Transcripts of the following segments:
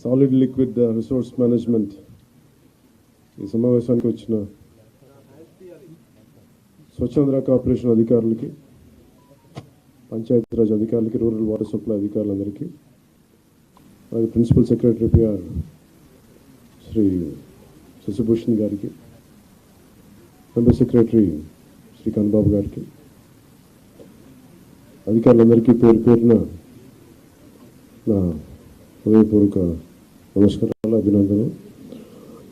Solid liquid resource management ఈ సమావేశానికి వచ్చిన స్వచ్ఛంద్ర కార్పొరేషన్ అధికారులకి, పంచాయతీరాజ్ అధికారులకి, రూరల్ వాటర్ సప్లై అధికారులందరికీ, అలాగే principal secretary PR Shri Shashibhushan గారికి, మెంబర్ సెక్రటరీ శ్రీ కన్బాబు గారికి, అధికారులందరికీ పేరు పేరున నా హృదయపూర్వక నమస్కారాలు, అభినందనలు.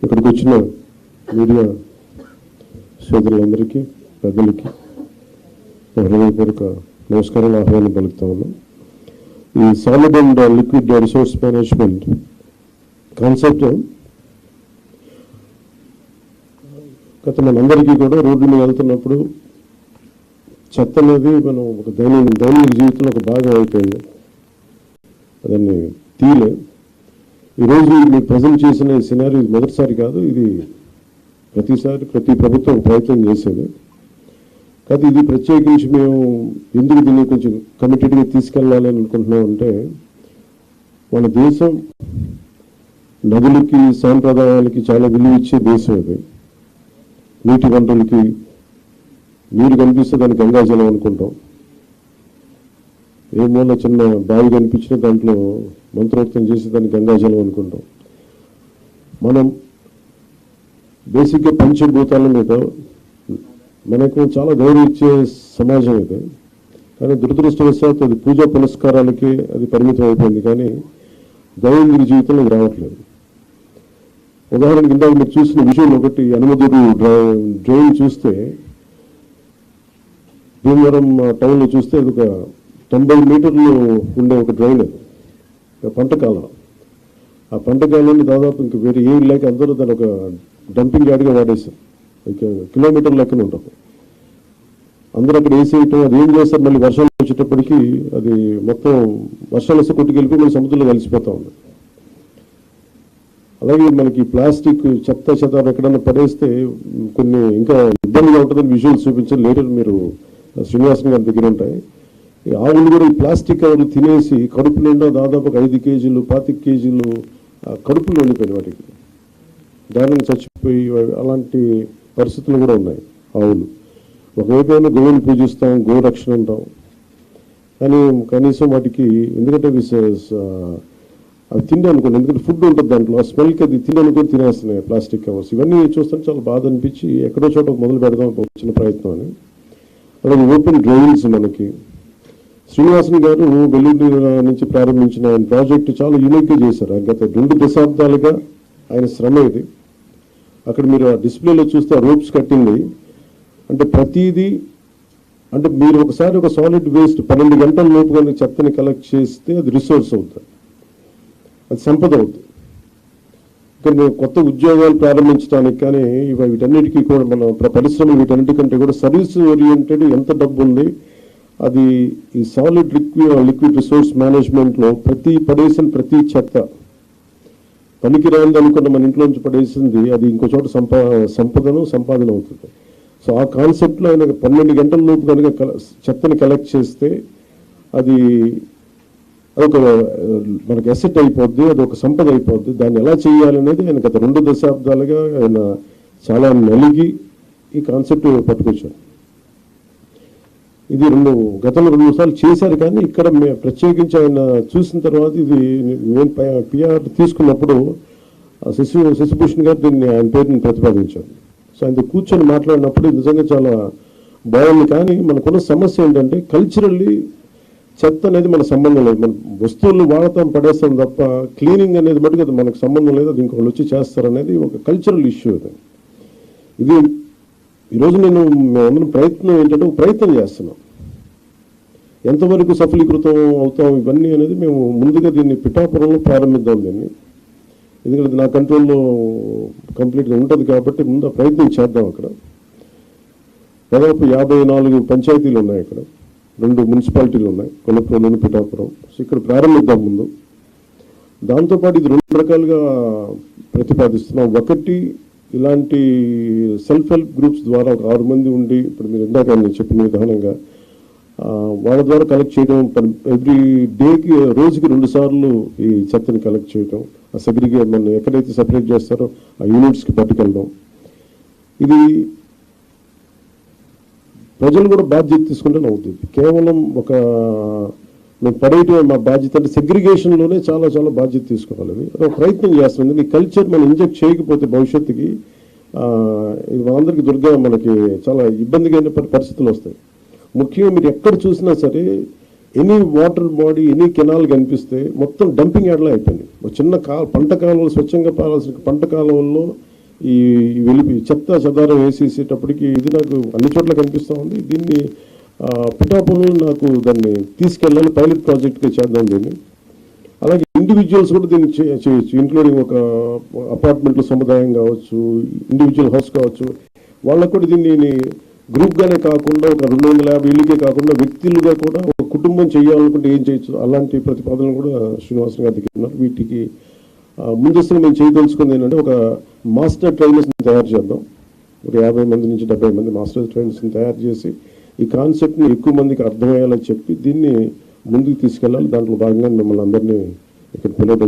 ఇక్కడికి వచ్చిన మీడియా సోదరులందరికీ, పెద్దలకి హృదయపూర్వక నమస్కారాలు, ఆహ్వానం పలుకుతా ఉన్నాం. ఈ solid and liquid resource management concept గత మనందరికీ కూడా రోడ్డు మీద వెళ్తున్నప్పుడు చెత్త అనేది మనం ఒక దైనిక జీవితంలో ఒక భాగం అయిపోయింది. దాన్ని తీలే. ఈరోజు మీరు ప్రజెంట్ చేసిన సినారీ మొదటిసారి కాదు, ఇది ప్రతిసారి ప్రతి ప్రభుత్వం ప్రయత్నం చేసేది. కాదు, ఇది ప్రత్యేకించి మేము ఎందుకు దీన్ని కొంచెం కమిటెడ్గా తీసుకెళ్ళాలి అని అనుకుంటున్నాం అంటే, మన దేశం నదులకి, సాంప్రదాయాలకి చాలా విలువ ఇచ్చే దేశం ఇది. నీటి వనరులకి, నీరు కనిపిస్తే దాన్ని గంగాజలం అనుకుంటాం. ఏ మూల చిన్న బావి కనిపించినా దాంట్లో మంత్రోక్తం చేసి దాన్ని గంగాజలం అనుకుంటాం. మనం బేసిక్గా పంచభూతాల మీద మనకు చాలా గౌరవం ఇచ్చే సమాజం ఇది. కానీ దురదృష్టవశాత్తు అది పూజా పునస్కారాలకి అది పరిమితం అయిపోయింది, కానీ దైనందిక జీవితంలో అది రావట్లేదు. ఉదాహరణకి ఇందాక మీరు చూసిన విషయం ఒకటి, అనుమతుడు డ్రైన్ చూస్తే భీమవరం టౌన్లో చూస్తే అది ఒక 90 మీటర్లు ఉండే ఒక డ్రైన్, అది పంటకాలం. ఆ పంటకాలాన్ని దాదాపు ఇంక వేరే ఏం లేక అందరూ దాని ఒక డంపింగ్ యార్డ్గా వాడేశారు. కిలోమీటర్ లెక్కన ఉంటుంది. అందరూ అక్కడ వేసేయటం, అది ఏం చేస్తారు, మళ్ళీ వర్షాలు వచ్చేటప్పటికి అది మొత్తం వర్షాలు వస్తే కొట్టుకెళ్ళిపోయి మళ్ళీ సముద్రంలో కలిసిపోతూ ఉంది. అలాగే మనకి ప్లాస్టిక్ చెత్త ఎక్కడన్నా పడేస్తే కొన్ని ఇంకా ఇబ్బందిగా ఉంటుందని విజువల్స్ చూపించారు. లేటర్ మీరు శ్రీనివాసన్ గారి దగ్గర ఉంటాయి. ఆవులు కూడా ఈ ప్లాస్టిక్ కవర్లు తినేసి కడుపు నిండా దాదాపు 5 కేజీలు 25 కేజీలు కడుపులు వెళ్ళిపోయినాయి. వాటికి దారుణంగా చచ్చిపోయి అలాంటి పరిస్థితులు కూడా ఉన్నాయి. ఆవులు ఒకవైపు గోవుని పూజిస్తాం, గోరక్షణ అంటాం, కానీ కనీసం వాటికి ఎందుకంటే అవి తిండి అనుకోండి, ఎందుకంటే ఫుడ్ ఉంటుంది దాంట్లో, ఆ స్మెల్కి అది తిండి అనుకొని తినేస్తున్నాయి ప్లాస్టిక్ కవర్స్. ఇవన్నీ చూస్తుంటే చాలా బాధ అనిపించి ఎక్కడో చోట మొదలు పెడదాం వచ్చిన ప్రయత్నం అని. అలాగే ఓపెన్ డ్రైన్స్ మనకి శ్రీనివాసన్ గారు వెల్లుల్లి నుంచి ప్రారంభించిన ఆయన ప్రాజెక్టు చాలా యూనిక్గా చేశారు. ఆయన గత 2 దశాబ్దాలుగా ఆయన శ్రమ ఇది. అక్కడ మీరు ఆ డిస్ప్లేలో చూస్తే ఆ రోప్స్ కట్టింది అంటే ప్రతిదీ, అంటే మీరు ఒకసారి ఒక సాలిడ్ వేస్ట్ 12 గంటల లోపు కానీ చెత్తని కలెక్ట్ చేస్తే అది రిసోర్స్ అవుతుంది, అది సంపద అవుతుంది. ఇక్కడ కొత్త ఉద్యోగాలు ప్రారంభించడానికి కానీ వీటన్నిటికీ కూడా మన పరిశ్రమలు వీటన్నిటికంటే కూడా సర్వీస్ ఓరియంటెడ్ ఎంత డబ్బు ఉంది, అది ఈ సాలిడ్ లిక్విడ్ రిసోర్స్ మేనేజ్మెంట్లో పడేసిన ప్రతి చెత్త పనికిరాంది అనుకున్న మన ఇంట్లోంచి పడేసింది అది ఇంకో చోట సంపాదన అవుతుంది. సో ఆ కాన్సెప్ట్లో ఆయన 12 గంటల లోపు కనుక చెత్తని కలెక్ట్ చేస్తే అది అదొక మనకు అసెట్ అయిపోద్ది, అది ఒక సంపద అయిపోద్ది. దాన్ని ఎలా చేయాలనేది ఆయన గత 2 దశాబ్దాలుగా ఆయన చాలా నలిగి ఈ కాన్సెప్ట్ పట్టుకొచ్చారు. ఇది గతంలో 2 సార్లు చేశారు, కానీ ఇక్కడ ప్రత్యేకించి ఆయన చూసిన తర్వాత ఇది నేను పిఆర్ తీసుకున్నప్పుడు శశిభూషణ్ గారు దీన్ని ఆయన పేరుని ప్రతిపాదించారు. సో ఆయన కూర్చొని మాట్లాడినప్పుడు నిజంగా చాలా బాగుంది. కానీ మనకున్న సమస్య ఏంటంటే కల్చరల్లీ చెత్త అనేది మనకు సంబంధం లేదు. మన వస్తువులు వాడతాం, పడేస్తాం తప్ప క్లీనింగ్ అనేది మటుకు అది మనకు సంబంధం లేదు, అది ఇంకొకళ్ళు వచ్చి చేస్తారనేది ఒక కల్చరల్ ఇష్యూ. ఇది ఈరోజు మేమందరం ప్రయత్నం ఏంటంటే ప్రయత్నం చేస్తున్నాం, ఎంతవరకు సఫలీకృతం అవుతాం ఇవన్నీ అనేది మేము ముందుగా దీన్ని పిఠాపురంలో ప్రారంభిద్దాం దీన్ని. ఎందుకంటే నా కంట్రోల్లో కంప్లీట్గా ఉంటుంది కాబట్టి ముందు ప్రయత్నం చేద్దాం. అక్కడ దాదాపు 54 పంచాయతీలు ఉన్నాయి, అక్కడ 2 మున్సిపాలిటీలు ఉన్నాయి, కొలప్రోలు, పిఠాపురం. సో ఇక్కడ ప్రారంభిద్దాం ముందు. దాంతోపాటు ఇది 2 రకాలుగా ప్రతిపాదిస్తున్నాం. ఒకటి, ఇలాంటి సెల్ఫ్ హెల్ప్ గ్రూప్స్ ద్వారా ఒక 6 మంది ఉండి, ఇప్పుడు మీరు ఇందాక చెప్పిన విధానంగా వాళ్ళ ద్వారా కలెక్ట్ చేయడం, ఎవ్రీ డేకి రోజుకి 2 సార్లు ఈ చెత్తని కలెక్ట్ చేయడం, సెగ్రిగేట్ మనం ఎక్కడైతే సెపరేట్ చేస్తారో ఆ యూనిట్స్కి పట్టుకెళ్ళడం. ఇది ప్రజలు కూడా బాధ్యత తీసుకుంటే అవుతుంది. కేవలం ఒక మేము పడేయటమే మా బాధ్యత అంటే సెగ్రిగేషన్లోనే చాలా చాలా బాధ్యత తీసుకోవాలి. అది ప్రయత్నం చేస్తుంది. ఈ కల్చర్ మనం ఇంజెక్ట్ చేయకపోతే భవిష్యత్తుకి ఇది మనందరికీ మనకి చాలా ఇబ్బందిగా పరిస్థితులు వస్తాయి. ముఖ్యంగా మీరు ఎక్కడ చూసినా సరే any water body any canal కనిపిస్తే మొత్తం డంపింగ్ యార్డ్లా అయిపోయింది. ఒక చిన్న పంట కాలువలు స్వచ్ఛంగా పారాల్సిన పంట కాలువల్లో ఈ చెత్త చెదారం వేసేసేటప్పటికి ఇది నాకు అన్ని చోట్ల కనిపిస్తూ ఉంది. దీన్ని పిఠాపురంలో నాకు దాన్ని తీసుకెళ్ళాలి, పైలట్ ప్రాజెక్ట్గా చేద్దాం దీన్ని. అలాగే ఇండివిజువల్స్ కూడా దీన్ని చేయొచ్చు, ఇంక్లూడింగ్ ఒక అపార్ట్మెంట్ల సముదాయం కావచ్చు, ఇండివిజువల్ హౌస్ కావచ్చు, వాళ్ళకు కూడా దీన్ని గ్రూప్గానే కాకుండా ఒక 250 ఇళ్ళకే కాకుండా వ్యక్తులుగా కూడా ఒక కుటుంబం చేయాలనుకుంటే ఏం చేయొచ్చు, అలాంటి ప్రతిపాదనలు కూడా శ్రీనివాసన్ గారి దగ్గర ఉన్నారు. వీటికి ముందస్తుగా మేము చేయదలుచుకుంది ఏంటంటే ఒక మాస్టర్ ట్రైనర్స్ని తయారు చేద్దాం. ఒక 50 మంది నుంచి 70 మంది మాస్టర్ ట్రైనర్స్ని తయారు చేసి ఈ కాన్సెప్ట్ని ఎక్కువ మందికి అర్థమయ్యేలా చెప్పి దీన్ని ముందుకు తీసుకెళ్ళాలి. దాంట్లో భాగంగా మిమ్మల్ని అందరినీ ఇక్కడ పిలవడం